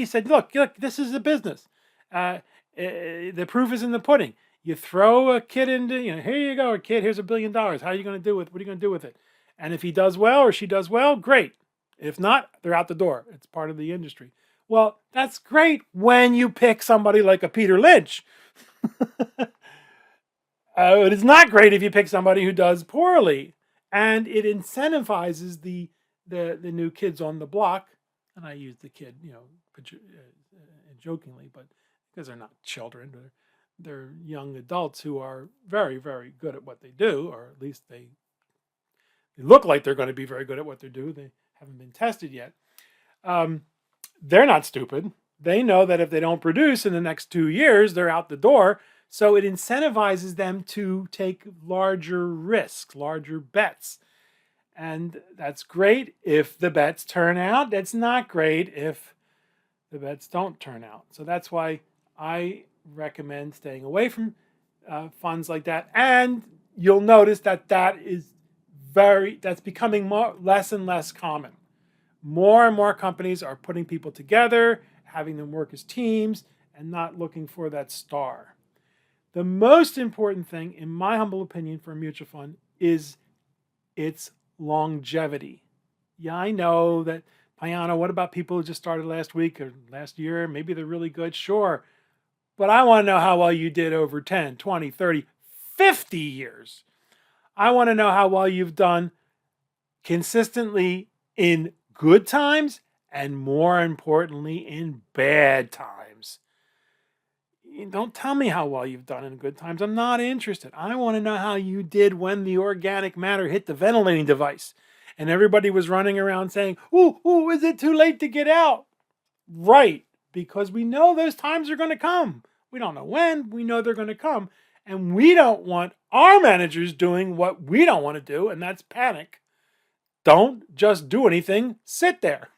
S1: said, look, this is a business. The proof is in the pudding. You throw a kid into, here you go, kid, here's $1 billion. How are you going to do it? What are you going to do with it? And if he does well or she does well, great. If not, they're out the door. It's part of the industry. Well, that's great when you pick somebody like a Peter Lynch. It is not great if you pick somebody who does poorly. And it incentivizes the new kids on the block. And I use the kid, jokingly, but because they're not children, they're young adults who are very, very good at what they do, or at least they look like they're going to be very good at what they do. They haven't been tested yet. They're not stupid. They know that if they don't produce in the next 2 years, they're out the door. So it incentivizes them to take larger risks, larger bets. And that's great if the bets turn out. That's not great if the bets don't turn out. So that's why I recommend staying away from funds like that. And you'll notice that's becoming less and less common. More and more companies are putting people together, having them work as teams, and not looking for that star. The most important thing, in my humble opinion, for a mutual fund is its longevity. Yeah, I know that, Payana, what about people who just started last week or last year? Maybe they're really good, sure. But I want to know how well you did over 10, 20, 30, 50 years. I want to know how well you've done consistently in good times and, more importantly, in bad times. Don't tell me how well you've done in good times. I'm not interested. I want to know how you did when the organic matter hit the ventilating device and everybody was running around saying, ooh, is it too late to get out? Right, because we know those times are going to come. We don't know when, we know they're going to come. And we don't want our managers doing what we don't want to do, and that's panic. Don't just do anything, sit there.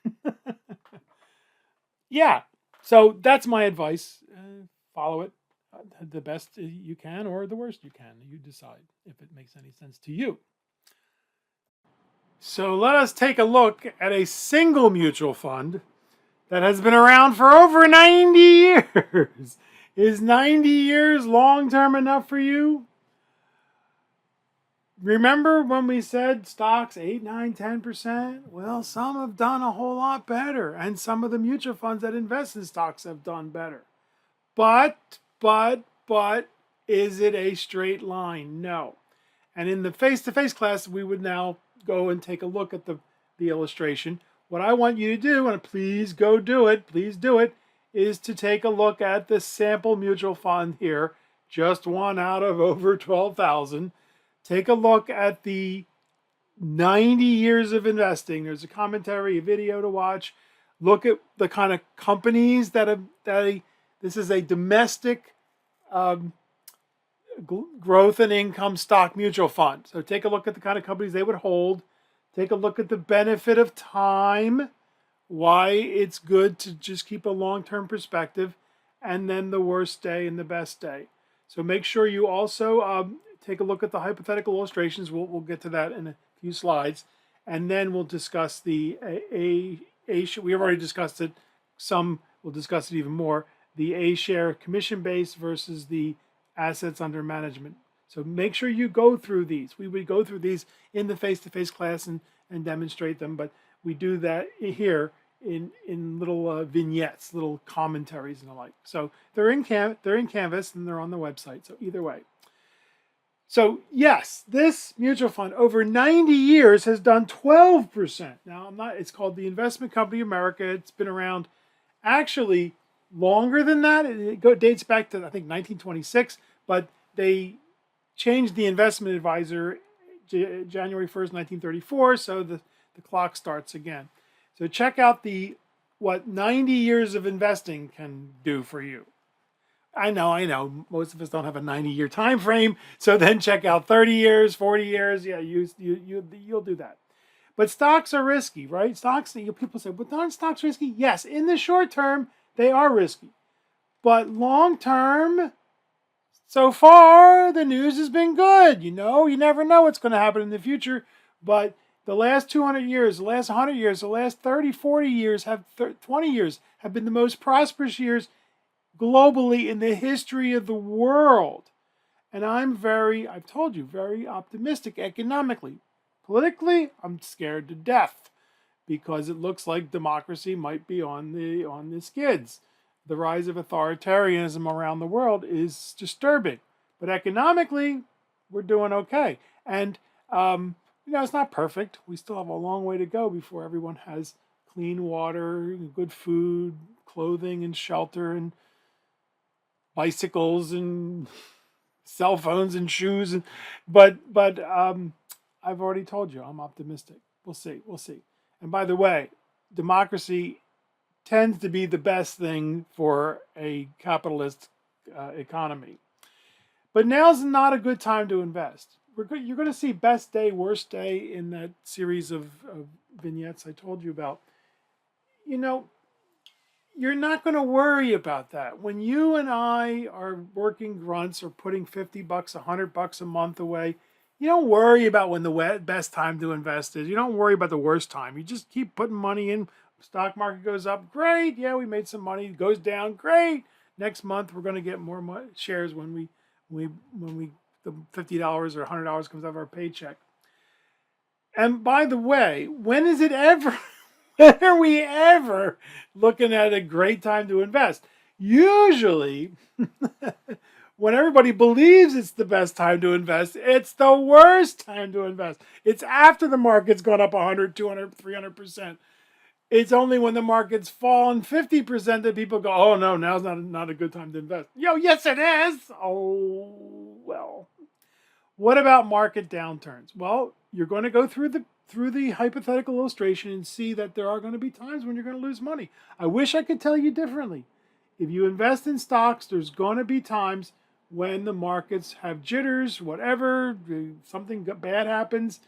S1: Yeah, so that's my advice. Follow it the best you can or the worst you can. You decide if it makes any sense to you. So let us take a look at a single mutual fund that has been around for over 90 years. Is 90 years long-term enough for you? Remember when we said stocks 8, 9, 10%? Well, some have done a whole lot better, and some of the mutual funds that invest in stocks have done better. But but, is it a straight line? No. And in the face-to-face class, we would now go and take a look at the illustration. What I want you to do, and please go do it, please do it, is to take a look at the sample mutual fund here, just one out of over 12,000. Take a look at the 90 years of investing. There's a commentary, a video to watch. Look at the kind of companies this is a domestic growth and income stock mutual fund. So take a look at the kind of companies they would hold. Take a look at the benefit of time, why it's good to just keep a long-term perspective, and then the worst day and the best day. So make sure you also take a look at the hypothetical illustrations. We'll get to that in a few slides, and then we'll discuss the we have already discussed it some. We'll discuss it even more. The A share commission base versus the assets under management. So make sure you go through these. We would go through these in the face-to-face class and demonstrate them, but we do that here in little vignettes, little commentaries and the like. So they're in Canvas and they're on the website. So either way. So yes, this mutual fund over 90 years has done 12%. Now it's called the Investment Company of America. It's been around actually longer than that. It dates back to, I think, 1926, but they changed the investment advisor January 1st, 1934, so the clock starts again. So check out what 90 years of investing can do for you. I know, most of us don't have a 90-year time frame, so then check out 30 years, 40 years, yeah, you'll do that. But stocks are risky, right? People say, well, aren't stocks risky? Yes, in the short term, they are risky. But long term, so far, the news has been good. You never know what's going to happen in the future. But the last 200 years, the last 100 years, the last 30, 40 years, 20 years have been the most prosperous years globally in the history of the world. And I've told you, very optimistic economically. Politically, I'm scared to death because it looks like democracy might be on the skids. The rise of authoritarianism around the world is disturbing. But economically, we're doing okay. And, it's not perfect. We still have a long way to go before everyone has clean water, good food, clothing, and shelter, and bicycles, and cell phones, and shoes. But I've already told you, I'm optimistic. We'll see. And by the way, democracy tends to be the best thing for a capitalist economy. But now's not a good time to invest. You're going to see best day, worst day in that series of vignettes I told you about. You're not going to worry about that. When you and I are working grunts or putting $50, $100 a month away, you don't worry about when the best time to invest is. You don't worry about the worst time. You just keep putting money in. Stock market goes up, great. Yeah, we made some money. It goes down, great. Next month we're going to get more shares when the $50 or $100 comes out of our paycheck. And by the way, when are we ever looking at a great time to invest? Usually, when everybody believes it's the best time to invest, it's the worst time to invest. It's after the market's gone up 100, 200, 300%. It's only when the market's fallen 50% that people go, oh no, now's not a good time to invest. Yes it is. Oh, well. What about market downturns? Well, you're going to go through the hypothetical illustration and see that there are going to be times when you're going to lose money. I wish I could tell you differently. If you invest in stocks, there's going to be times when the markets have jitters, whatever, something bad happens.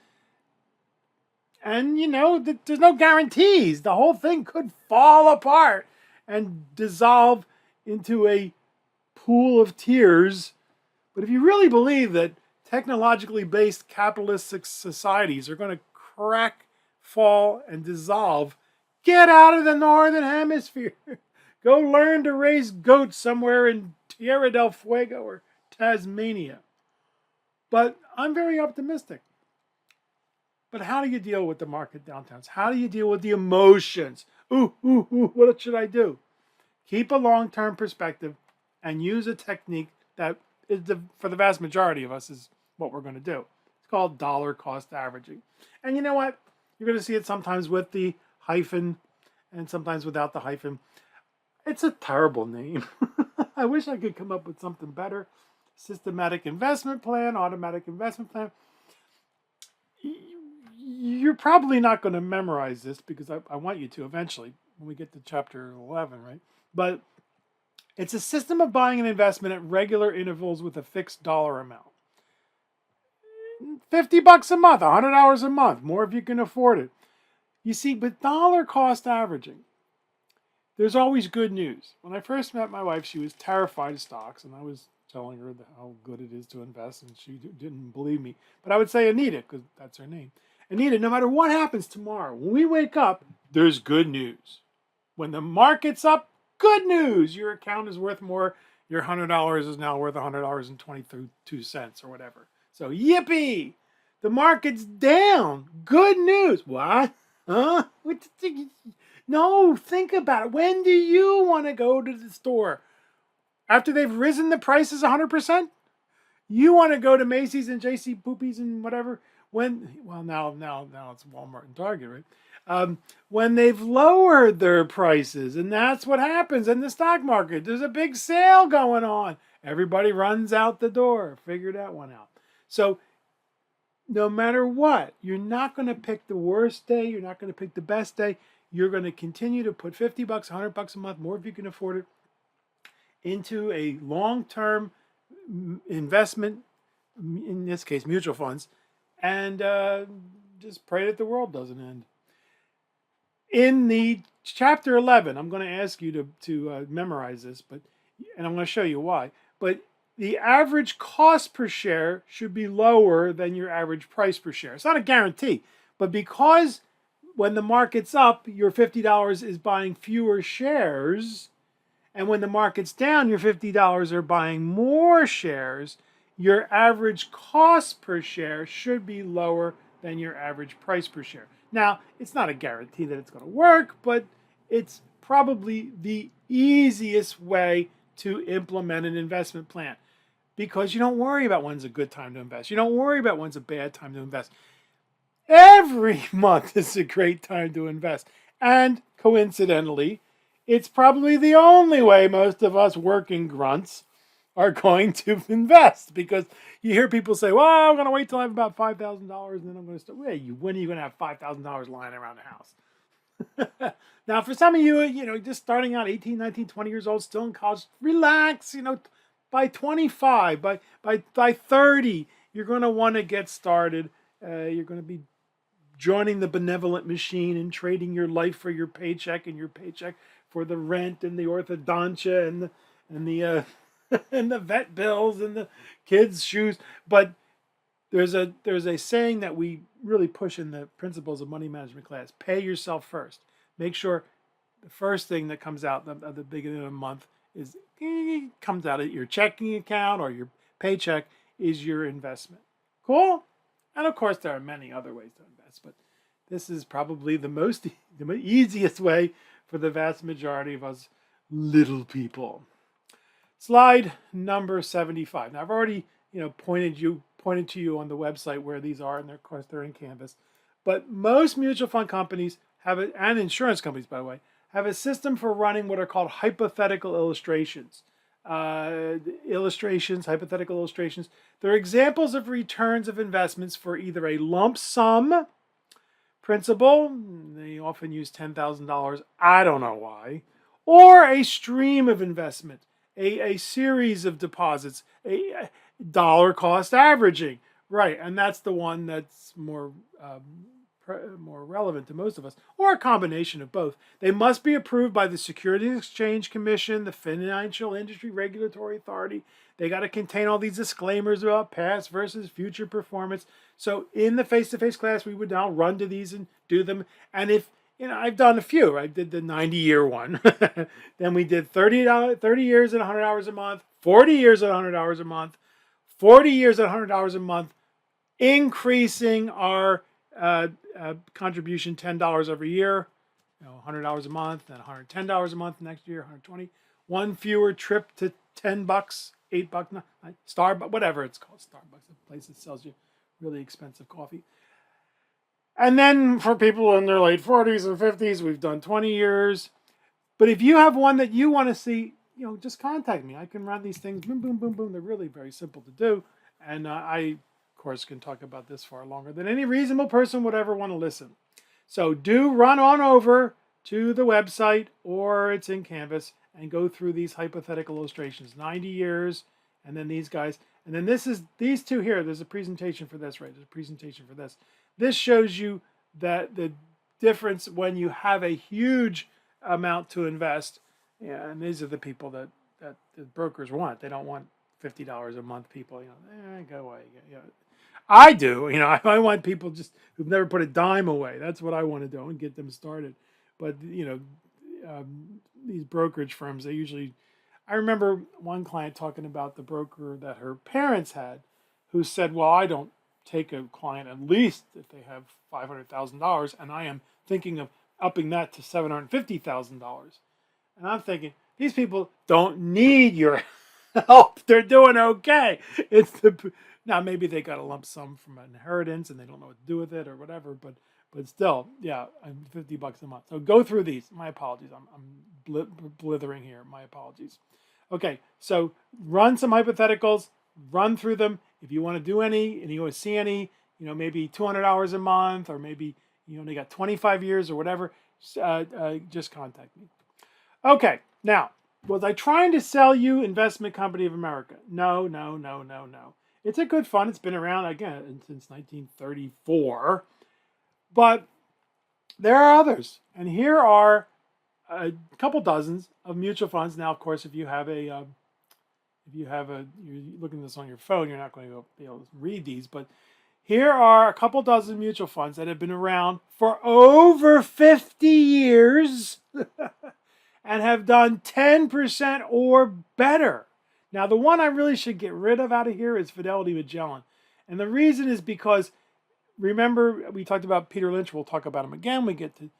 S1: And, there's no guarantees. The whole thing could fall apart and dissolve into a pool of tears. But if you really believe that technologically based capitalist societies are going to crack, fall, and dissolve, get out of the Northern Hemisphere. Go learn to raise goats somewhere in Tierra del Fuego or Tasmania. But I'm very optimistic. But how do you deal with the market downturns? How do you deal with the emotions? What should I do? Keep a long-term perspective. and use a technique that is for the vast majority of us is what we're going to do. It's called dollar cost averaging. And you know what? You're going to see it sometimes with the hyphen and sometimes without the hyphen. It's a terrible name. I wish I could come up with something better. Systematic investment plan, automatic investment plan. You're probably not going to memorize this because I want you to eventually when we get to chapter 11, right? But it's a system of buying an investment at regular intervals with a fixed dollar amount. $50 a month, $100 a month, more if you can afford it. You see, with dollar cost averaging, there's always good news. When I first met my wife, she was terrified of stocks, and I was telling her how good it is to invest, and she didn't believe me. But I would say Anita, because that's her name. Anita, no matter what happens tomorrow, when we wake up, there's good news. When the market's up, good news. Your account is worth more. Your $100 is now worth $100.22 or whatever. So yippee! The market's down. Good news. What? Huh? No, think about it. When do you want to go to the store? After they've risen the prices 100%? You want to go to Macy's and JC Poopies and whatever? Now it's Walmart and Target, right? When they've lowered their prices, and that's what happens in the stock market. There's a big sale going on. Everybody runs out the door. Figure that one out. So no matter what, you're not going to pick the worst day. You're not going to pick the best day. You're going to continue to put $50, $100 a month, more if you can afford it, into a long-term investment, in this case, mutual funds, and just pray that the world doesn't end. In the chapter 11, I'm going to ask you to memorize this, and I'm going to show you why. But the average cost per share should be lower than your average price per share. It's not a guarantee, but because when the market's up, your $50 is buying fewer shares, and when the market's down, your $50 are buying more shares, your average cost per share should be lower than your average price per share. Now, it's not a guarantee that it's going to work, but it's probably the easiest way to implement an investment plan because you don't worry about when's a good time to invest. You don't worry about when's a bad time to invest. Every month is a great time to invest. And coincidentally, it's probably the only way most of us working grunts are going to invest because you hear people say, well, I'm going to wait till I have about $5,000 and then I'm going to start. When are you going to have $5,000 lying around the house? Now, for some of you, just starting out 18, 19, 20 years old, still in college, relax, by 25, by 30, you're going to want to get started. You're going to be joining the benevolent machine and trading your life for your paycheck and your paycheck for the rent and the orthodontia and the and the vet bills and the kids' shoes. But there's a saying that we really push in the principles of money management class. Pay yourself first. Make sure the first thing that comes out at the beginning of the month comes out of your checking account or your paycheck is your investment. Cool? And of course, there are many other ways to invest, but this is probably the easiest way for the vast majority of us little people. Slide number 75. Now I've already pointed to you on the website where these are, and of course they're in Canvas. But most mutual fund companies and insurance companies, by the way, have a system for running what are called hypothetical illustrations. Hypothetical illustrations. They're examples of returns of investments for either a lump sum principal, they often use $10,000, I don't know why, or a stream of investment, a series of deposits, a dollar cost averaging, right? And that's the one that's more relevant to most of us, or a combination of both. They must be approved by the Securities and Exchange Commission, the Financial Industry Regulatory Authority. They got to contain all these disclaimers about past versus future performance. So in the face-to-face class, we would now run to these and do them. And if, I've done a few. I did the 90-year one. Then we did 30 years at $100 a month, 40 years at $100 a month, 40 years at $100 a month, increasing our contribution $10 every year, $100 a month, then $110 a month next year, $120. one fewer trip to $10, $8, Starbucks, whatever it's called, Starbucks, a place that sells you really expensive coffee. And then for people in their late 40s and 50s, we've done 20 years. But if you have one that you want to see, just contact me. I can run these things, boom, boom, boom, boom. They're really very simple to do. And I, of course, can talk about this far longer than any reasonable person would ever want to listen. So do run on over to the website, or it's in Canvas, and go through these hypothetical illustrations. 90 years, and then these guys. And then these two here. There's a presentation for this, right? There's a presentation for this. This shows you that the difference when you have a huge amount to invest. Yeah, and these are the people that the brokers want. They don't want $50 a month people. Go away. I do. I want people just who've never put a dime away. That's what I want to do and get them started. But these brokerage firms, they usually. I remember one client talking about the broker that her parents had, who said, "Well, I don't take a client at least if they have $500,000, and I am thinking of upping that to $750,000." And I'm thinking, these people don't need your help. They're doing okay. Now maybe they got a lump sum from an inheritance and they don't know what to do with it or whatever, but still, yeah, $50 a month. So go through these. My apologies. I'm blithering here. My apologies. Okay, so run some hypotheticals, run through them. If you want to do any and you want to see any, maybe $200 a month, or maybe you only got 25 years or whatever, just contact me. Okay, now, was I trying to sell you Investment Company of America? No. It's a good fund. It's been around, again, since 1934. But there are others. And here are a couple dozens of mutual funds. Now, of course, if you're looking at this on your phone, you're not going to be able to read these. But here are a couple dozen mutual funds that have been around for over 50 years and have done 10% or better. Now, the one I really should get rid of out of here is Fidelity Magellan. And the reason is because, remember, we talked about Peter Lynch. We'll talk about him again. We get to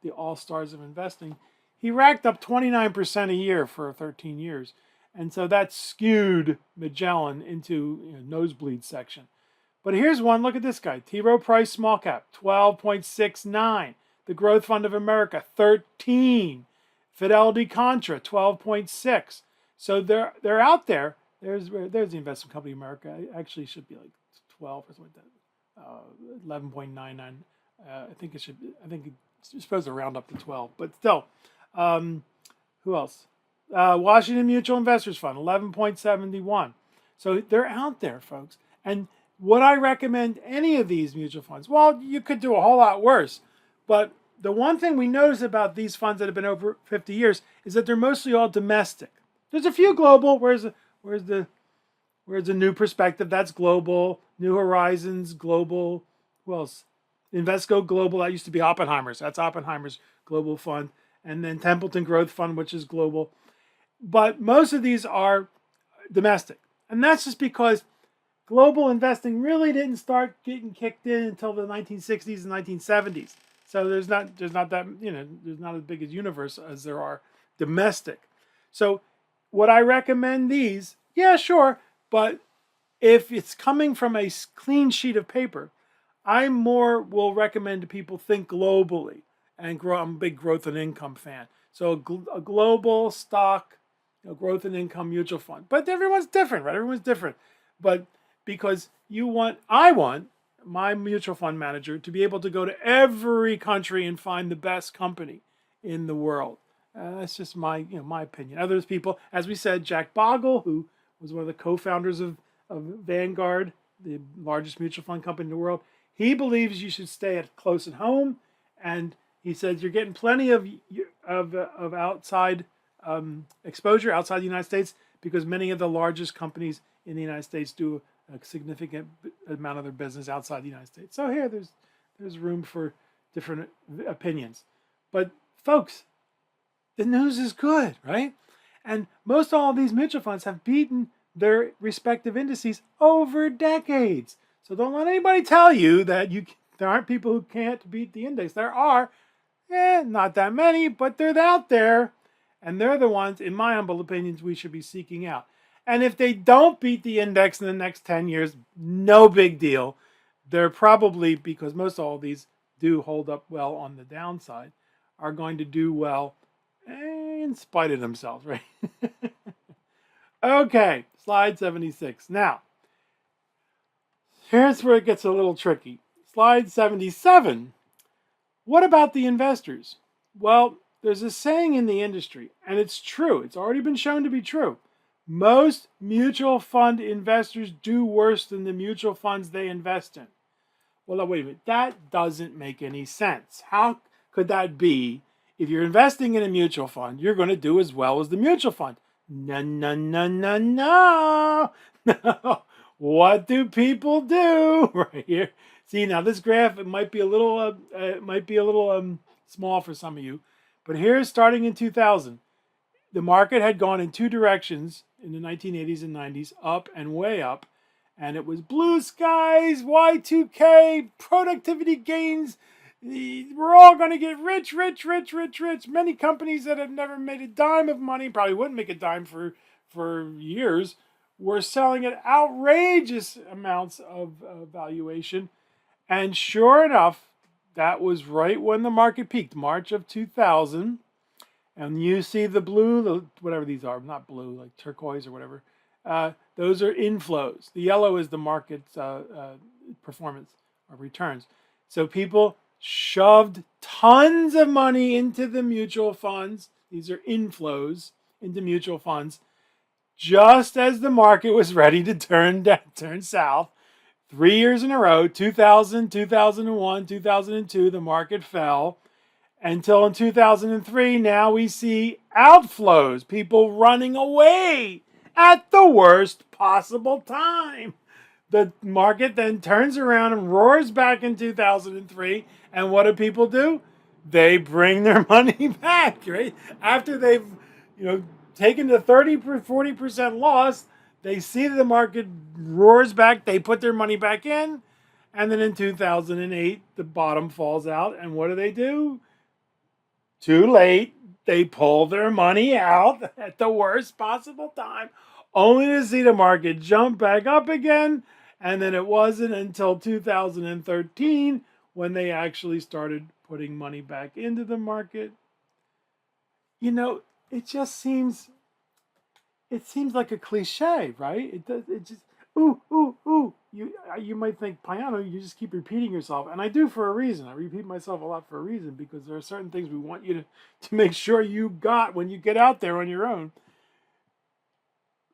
S1: the all-stars of investing. He racked up 29% a year for 13 years. And so that skewed Magellan into nosebleed section. But here's one. Look at this guy. T. Rowe Price Small Cap, 12.69. The Growth Fund of America, 13. Fidelity Contra, 12.6. So they're out there. There's the Investment Company of America. It actually should be like 12 or something like that. 11.99. I think it's supposed to round up to 12. But still, who else? Washington Mutual Investors Fund, 11.71. So they're out there, folks. And would I recommend any of these mutual funds? Well, you could do a whole lot worse. But the one thing we notice about these funds that have been over 50 years is that they're mostly all domestic. There's a few global. Where's the New Perspective? That's global. New Horizons, global. Who else? Invesco Global. That used to be Oppenheimer's. That's Oppenheimer's global fund. And then Templeton Growth Fund, which is global. But most of these are domestic. And that's just because global investing really didn't start getting kicked in until the 1960s and 1970s. So there's not that, there's not as big a universe as there are domestic. So would I recommend these? Yeah, sure. But if it's coming from a clean sheet of paper, I more will recommend to people think globally and grow. I'm a big growth and income fan. So a global stock, growth and income mutual fund. But everyone's different, right? Everyone's different. But because I want my mutual fund manager to be able to go to every country and find the best company in the world. That's just my opinion. Others people, as we said, Jack Bogle, who was one of the co-founders of Vanguard, the largest mutual fund company in the world, he believes you should stay close at home, and he says you're getting plenty of outside exposure outside the United States because many of the largest companies in the United States do a significant amount of their business outside the United States. So here, there's room for different opinions. But folks, the news is good, right? And most all of these mutual funds have beaten their respective indices over decades. So don't let anybody tell you that there aren't people who can't beat the index. There are, not that many, but they're out there. And they're the ones, in my humble opinions, we should be seeking out. And if they don't beat the index in the next 10 years, no big deal. They're probably, because most all of these do hold up well on the downside, are going to do well in spite of themselves, right? Okay, slide 76. Now, here's where it gets a little tricky. Slide 77. What about the investors? Well, there's a saying in the industry, and it's true. It's already been shown to be true. Most mutual fund investors do worse than the mutual funds they invest in. Well, now, wait a minute. That doesn't make any sense. How could that be? If you're investing in a mutual fund, you're going to do as well as the mutual fund. No, no, no, no, no. No. What do people do? Right here. See, now this graph, it might be a little small for some of you, but here's starting in 2000. The market had gone in two directions in the 1980s and 90s, up and way up, and it was blue skies, Y2K, productivity gains. We're all going to get rich, rich, rich, rich, rich. Many companies that have never made a dime of money, probably wouldn't make a dime for years, were selling at outrageous amounts of valuation. And sure enough, that was right when the market peaked, March of 2000. And you see the blue, whatever these are, not blue, like turquoise or whatever. Those are inflows. The yellow is the market's performance or returns. So people shoved tons of money into the mutual funds. These are inflows into mutual funds. Just as the market was ready to turn south, 3 years in a row, 2000, 2001, 2002, the market fell. Until in 2003, now we see outflows, people running away at the worst possible time. The market then turns around and roars back in 2003. And what do people do? They bring their money back, right? After they've, taken the 30, 40% loss, they see the market roars back, they put their money back in. And then in 2008, the bottom falls out. And what do? Too late. They pull their money out at the worst possible time, only to see the market jump back up again. And then it wasn't until 2013 when they actually started putting money back into the market. It just seems like a cliche, right? It just ooh, ooh, ooh. You might think, Payano, you just keep repeating yourself. And I do for a reason. I repeat myself a lot for a reason, because there are certain things we want you to make sure you got when you get out there on your own.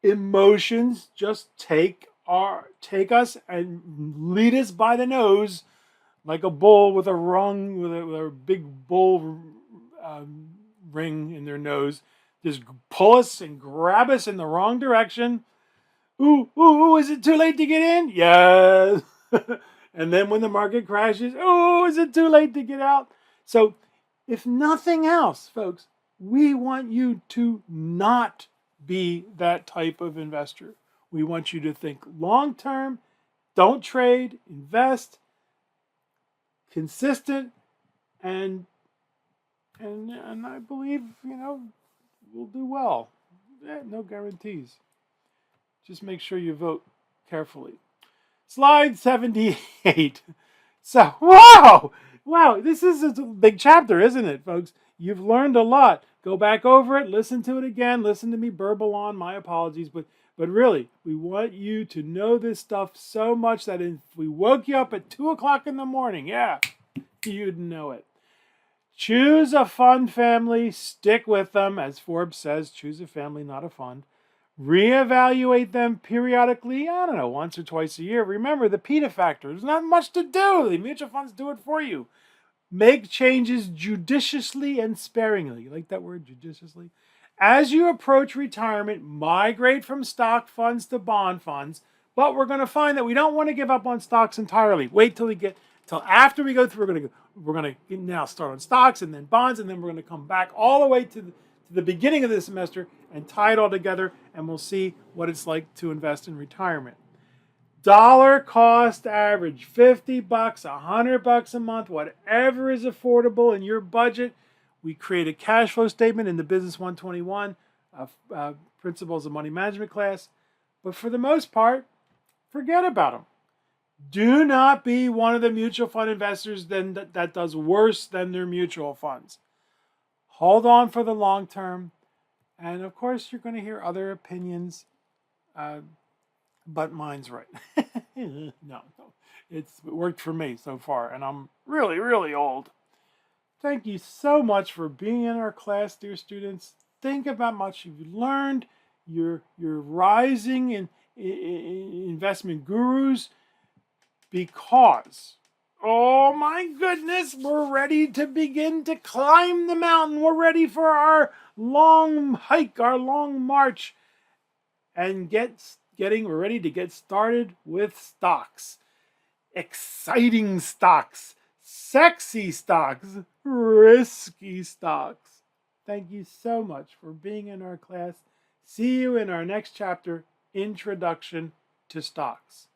S1: Emotions just take us and lead us by the nose like a bull with a big bull ring in their nose. Just pull us and grab us in the wrong direction. Ooh, ooh, is it too late to get in? Yes. And then when the market crashes, oh, is it too late to get out? So if nothing else, folks, we want you to not be that type of investor. We want you to think long-term, don't trade, invest, consistent, and I believe, we'll do well. No guarantees. Just make sure you vote carefully. Slide 78. So, wow, this is a big chapter, isn't it, folks? You've learned a lot. Go back over it, listen to it again, listen to me burble on, my apologies, but really, we want you to know this stuff so much that if we woke you up at 2 o'clock in the morning, you'd know it. Choose a fund family, stick with them. As Forbes says, choose a family, not a fund. Reevaluate them periodically, once or twice a year. Remember the PETA factor. There's not much to do. The mutual funds do it for you. Make changes judiciously and sparingly. You like that word, judiciously? As you approach retirement, migrate from stock funds to bond funds. But we're going to find that we don't want to give up on stocks entirely. Wait till after we go through. We're going to now start on stocks and then bonds, and then we're going to come back all the way to the beginning of the semester and tie it all together, and we'll see what it's like to invest in retirement. Dollar cost average, $50, $100 a month, whatever is affordable in your budget. We create a cash flow statement in the Business 121 Principles of Money Management class. But for the most part, forget about them. Do not be one of the mutual fund investors that does worse than their mutual funds. Hold on for the long term. And of course, you're going to hear other opinions, but mine's right. No, it worked for me so far, and I'm really, really old. Thank you so much for being in our class, dear students. Think about much you've learned. You're rising in investment gurus because, oh my goodness, we're ready to begin to climb the mountain. We're ready for our long hike, our long march, and we're ready to get started with stocks. Exciting stocks, sexy stocks, risky stocks. Thank you so much for being in our class. See you in our next chapter, Introduction to Stocks.